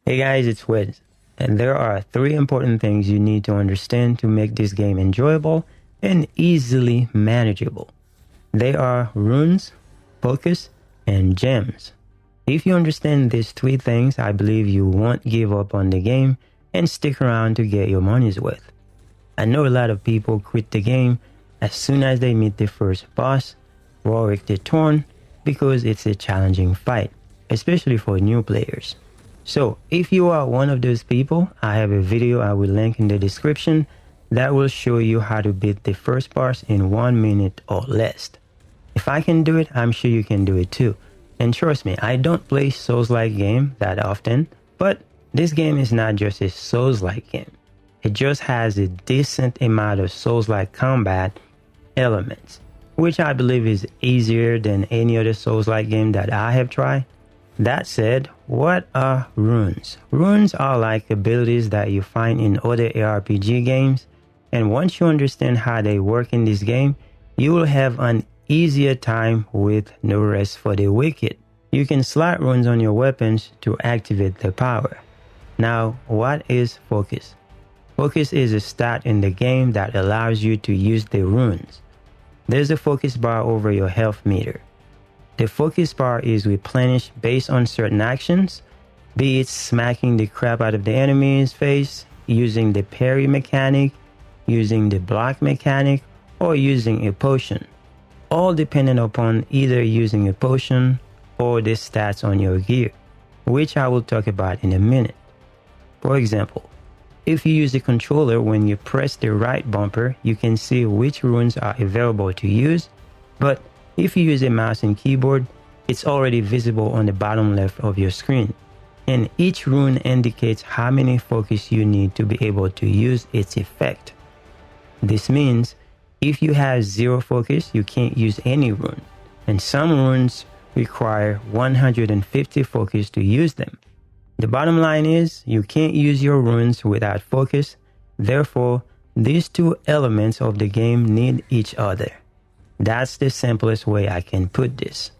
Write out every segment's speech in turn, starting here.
Hey guys, it's Wiz, and there are 3 important things you need to understand to make this game enjoyable and easily manageable. They are runes, focus, and gems. If you understand these 3 things, I believe you won't give up on the game and stick around to get your money's worth. I know a lot of people quit the game as soon as they meet the first boss, Warwick the Torn, because it's a challenging fight, especially for new players. So, if you are one of those people, I have a video I will link in the description that will show you how to beat the first boss in 1 minute or less. If I can do it, I'm sure you can do it too. And trust me, I don't play Souls-like game that often, but this game is not just a Souls-like game. It just has a decent amount of Souls-like combat elements, which I believe is easier than any other Souls-like game that I have tried. That said, what are runes? Runes are like abilities that you find in other ARPG games, and once you understand how they work in this game, you will have an easier time with no rest for the wicked. You can slot runes on your weapons to activate their power. Now, what is focus? Focus is a stat in the game that allows you to use the runes. There's a focus bar over your health meter. The focus bar is replenished based on certain actions, be it smacking the crap out of the enemy's face, using the parry mechanic, using the block mechanic, or using a potion. All dependent upon either using a potion or the stats on your gear, which I will talk about in a minute. For example, if you use the controller when you press the right bumper, you can see which runes are available to use, but if you use a mouse and keyboard, it's already visible on the bottom left of your screen, and each rune indicates how many focus you need to be able to use its effect. This means if you have 0 focus, you can't use any rune, and some runes require 150 focus to use them. The bottom line is you can't use your runes without focus, therefore these 2 elements of the game need each other. That's the simplest way I can put this.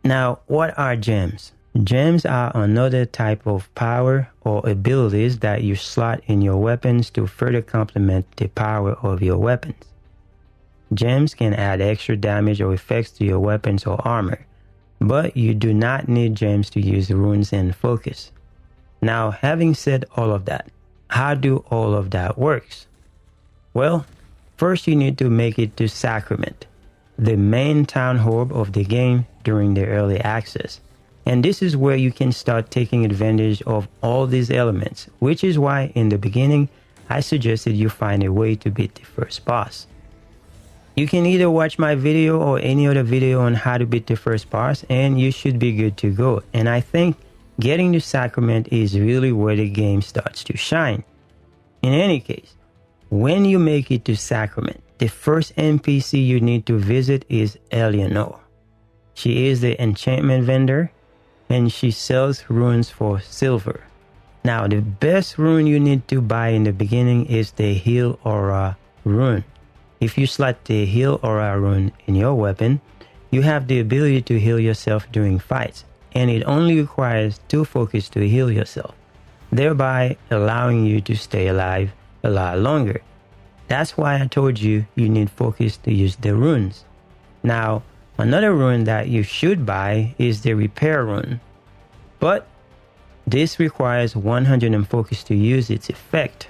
Now, what are gems? Gems are another type of power or abilities that you slot in your weapons to further complement the power of your weapons. Gems can add extra damage or effects to your weapons or armor, but you do not need gems to use runes and focus. Now, having said all of that, how do all of that works? Well, first you need to make it to Sacrament, the main town hub of the game during the early access. And this is where you can start taking advantage of all these elements, which is why in the beginning I suggested you find a way to beat the first boss. You can either watch my video or any other video on how to beat the first boss and you should be good to go. And I think getting to Sacrament is really where the game starts to shine. In any case, when you make it to Sacrament, the first NPC you need to visit is Eleanor. She is the enchantment vendor and she sells runes for silver. Now, the best rune you need to buy in the beginning is the Heal Aura rune. If you slot the Heal Aura rune in your weapon, you have the ability to heal yourself during fights, and it only requires 2 focus to heal yourself, thereby allowing you to stay alive a lot longer. That's why I told you you need focus to use the runes. Now, another rune that you should buy is the Repair rune, but this requires 100 focus to use its effect.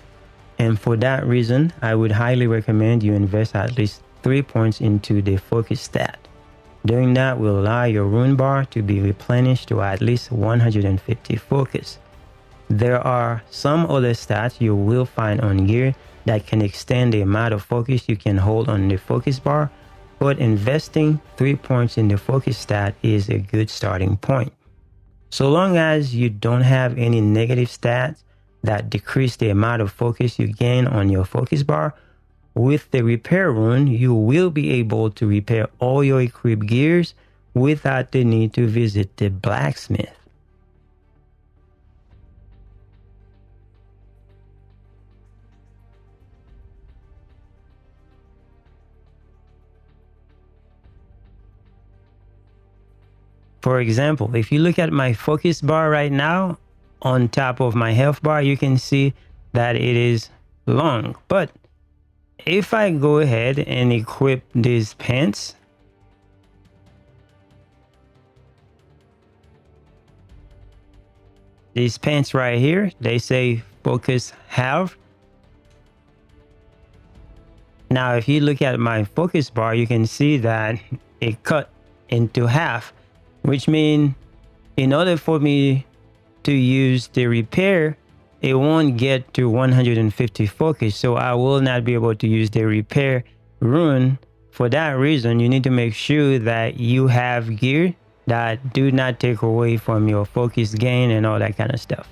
And for that reason, I would highly recommend you invest at least 3 points into the focus stat. Doing that will allow your rune bar to be replenished to at least 150 focus. There are some other stats you will find on gear that can extend the amount of focus you can hold on the focus bar, but investing 3 points in the focus stat is a good starting point. So long as you don't have any negative stats that decrease the amount of focus you gain on your focus bar, with the Repair rune, you will be able to repair all your equipped gears without the need to visit the blacksmith. For example, if you look at my focus bar right now, on top of my health bar, you can see that it is long. But if I go ahead and equip these pants, right here, they say focus half. Now, if you look at my focus bar, you can see that it cut into half, which means in order for me to use the repair, it won't get to 150 focus. So I will not be able to use the repair rune. For that reason, you need to make sure that you have gear that do not take away from your focus gain and all that kind of stuff.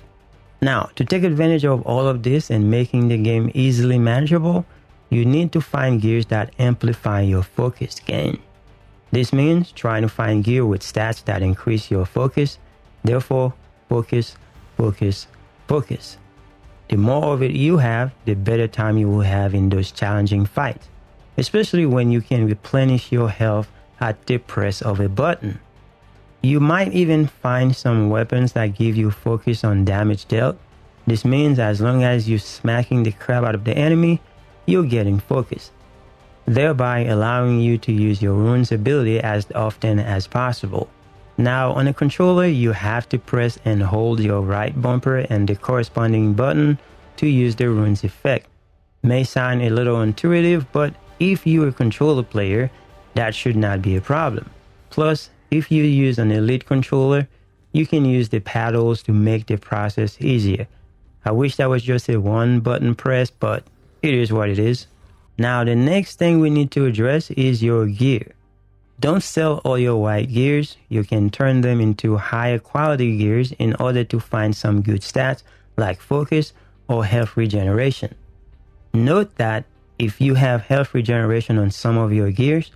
Now, to take advantage of all of this and making the game easily manageable, you need to find gears that amplify your focus gain. This means trying to find gear with stats that increase your focus. Therefore, focus, focus, focus. The more of it you have, the better time you will have in those challenging fights, especially when you can replenish your health at the press of a button. You might even find some weapons that give you focus on damage dealt. This means as long as you're smacking the crap out of the enemy, you're getting focus, thereby allowing you to use your rune's ability as often as possible. Now, on a controller, you have to press and hold your right bumper and the corresponding button to use the rune's effect. May sound a little intuitive, but if you're a controller player, that should not be a problem. Plus, if you use an elite controller, you can use the paddles to make the process easier. I wish that was just a one button press, but it is what it is. Now, the next thing we need to address is your gear. Don't sell all your white gears. You can turn them into higher quality gears in order to find some good stats like focus or health regeneration. Note that if you have health regeneration on some of your gears,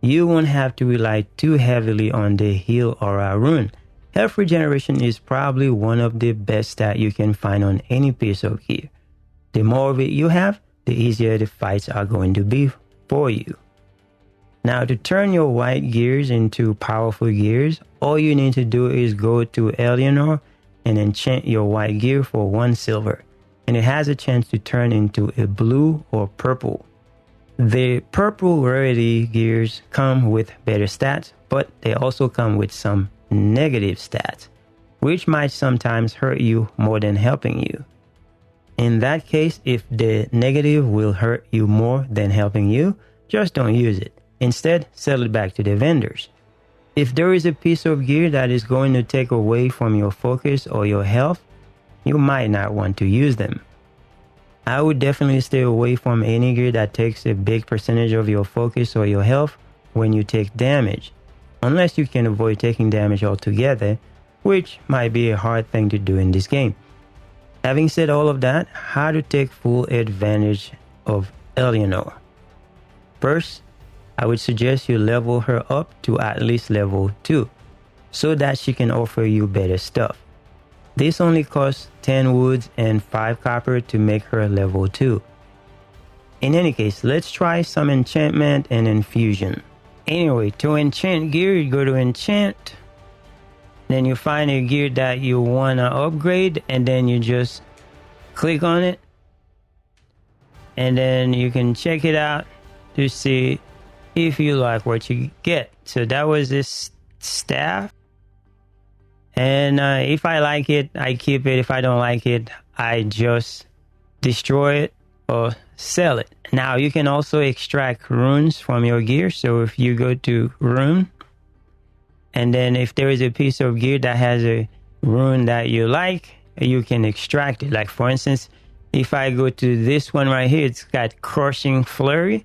you won't have to rely too heavily on the heal aura rune. Health regeneration is probably one of the best stats you can find on any piece of gear. The more of it you have, the easier the fights are going to be for you. Now, to turn your white gears into powerful gears, all you need to do is go to Eleanor and enchant your white gear for 1 silver, and it has a chance to turn into a blue or purple. The purple rarity gears come with better stats, but they also come with some negative stats, which might sometimes hurt you more than helping you. In that case, if the negative will hurt you more than helping you, just don't use it. Instead, sell it back to the vendors. If there is a piece of gear that is going to take away from your focus or your health, you might not want to use them. I would definitely stay away from any gear that takes a big percentage of your focus or your health when you take damage, unless you can avoid taking damage altogether, which might be a hard thing to do in this game. Having said all of that, how to take full advantage of Eleanor. First, I would suggest you level her up to at least level 2, so that she can offer you better stuff. This only costs 10 woods and 5 copper to make her level 2. In any case, let's try some enchantment and infusion. Anyway, to enchant gear, you go to enchant, then you find a gear that you want to upgrade, and then you just click on it, and then you can check it out to see if you like what you get. So that was this staff, and if I like it, I keep it. If I don't like it, I just destroy it or sell it. Now, you can also extract runes from your gear. So if you go to Rune, and then if there is a piece of gear that has a rune that you like, you can extract it. Like, for instance, if I go to this one right here, it's got Crushing Flurry.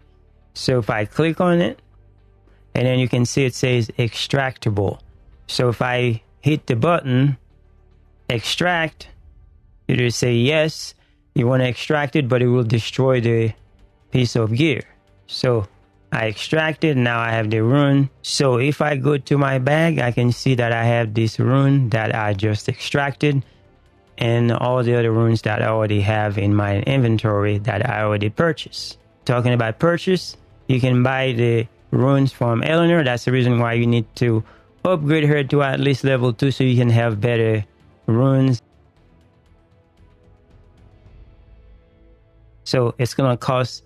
So if I click on it, and then you can see it says extractable. So if I hit the button, extract, you just say yes, you want to extract it, but it will destroy the piece of gear. So I extracted, now I have the rune. So if I go to my bag, I can see that I have this rune that I just extracted, and all the other runes that I already have in my inventory that I already purchased. Talking about purchase, you can buy the runes from Eleanor. That's the reason why you need to upgrade her to at least level 2 so you can have better runes. So it's going to cost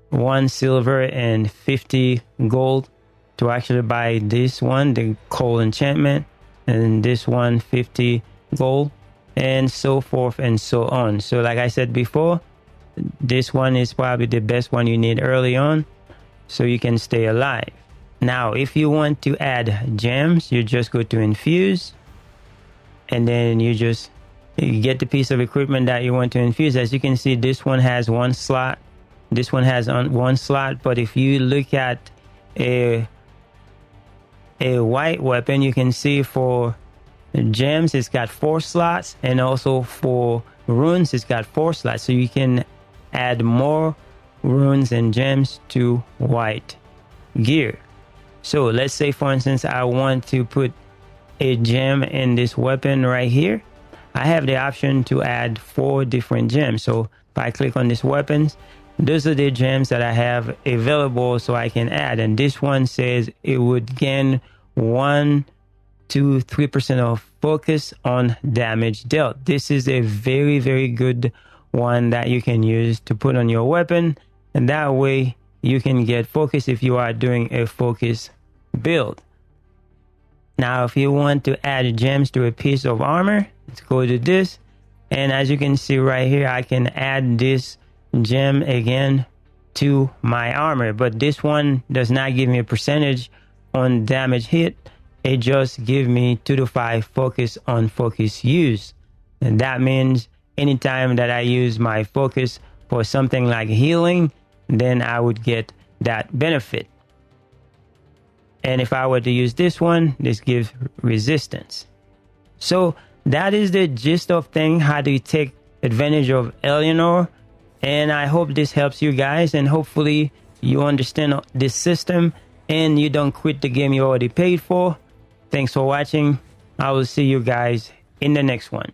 1 silver and 50 gold to actually buy this one, the coal enchantment, and this one 50 gold, and so forth and so on. So like I said before, this one is probably the best one you need early on so you can stay alive. Now, if you want to add gems, you just go to Infuse, and then you get the piece of equipment that you want to infuse. As you can see, this one has 1 slot. This one has 1 slot. But if you look at a white weapon, you can see for gems, it's got 4 slots. And also for runes, it's got 4 slots. So you can add more runes and gems to white gear. So let's say, for instance, I want to put a gem in this weapon right here. I have the option to add 4 different gems. So if I click on these weapons, those are the gems that I have available so I can add. And this one says it would gain 1 to 3% of focus on damage dealt. This is a very, very good one that you can use to put on your weapon. And that way you can get focus if you are doing a focus build. Now, if you want to add gems to a piece of armor, let's go to this. And as you can see right here, I can add this gem again to my armor. But this one does not give me a percentage on damage hit. It just gives me 2 to 5 focus on focus use. And that means anytime that I use my focus for something like healing, then I would get that benefit. And if I were to use this one, this gives resistance. So that is the gist of thing, how do you take advantage of Eleanor. And I hope this helps you guys, and hopefully you understand this system and you don't quit the game you already paid for. Thanks for watching. I will see you guys in the next one.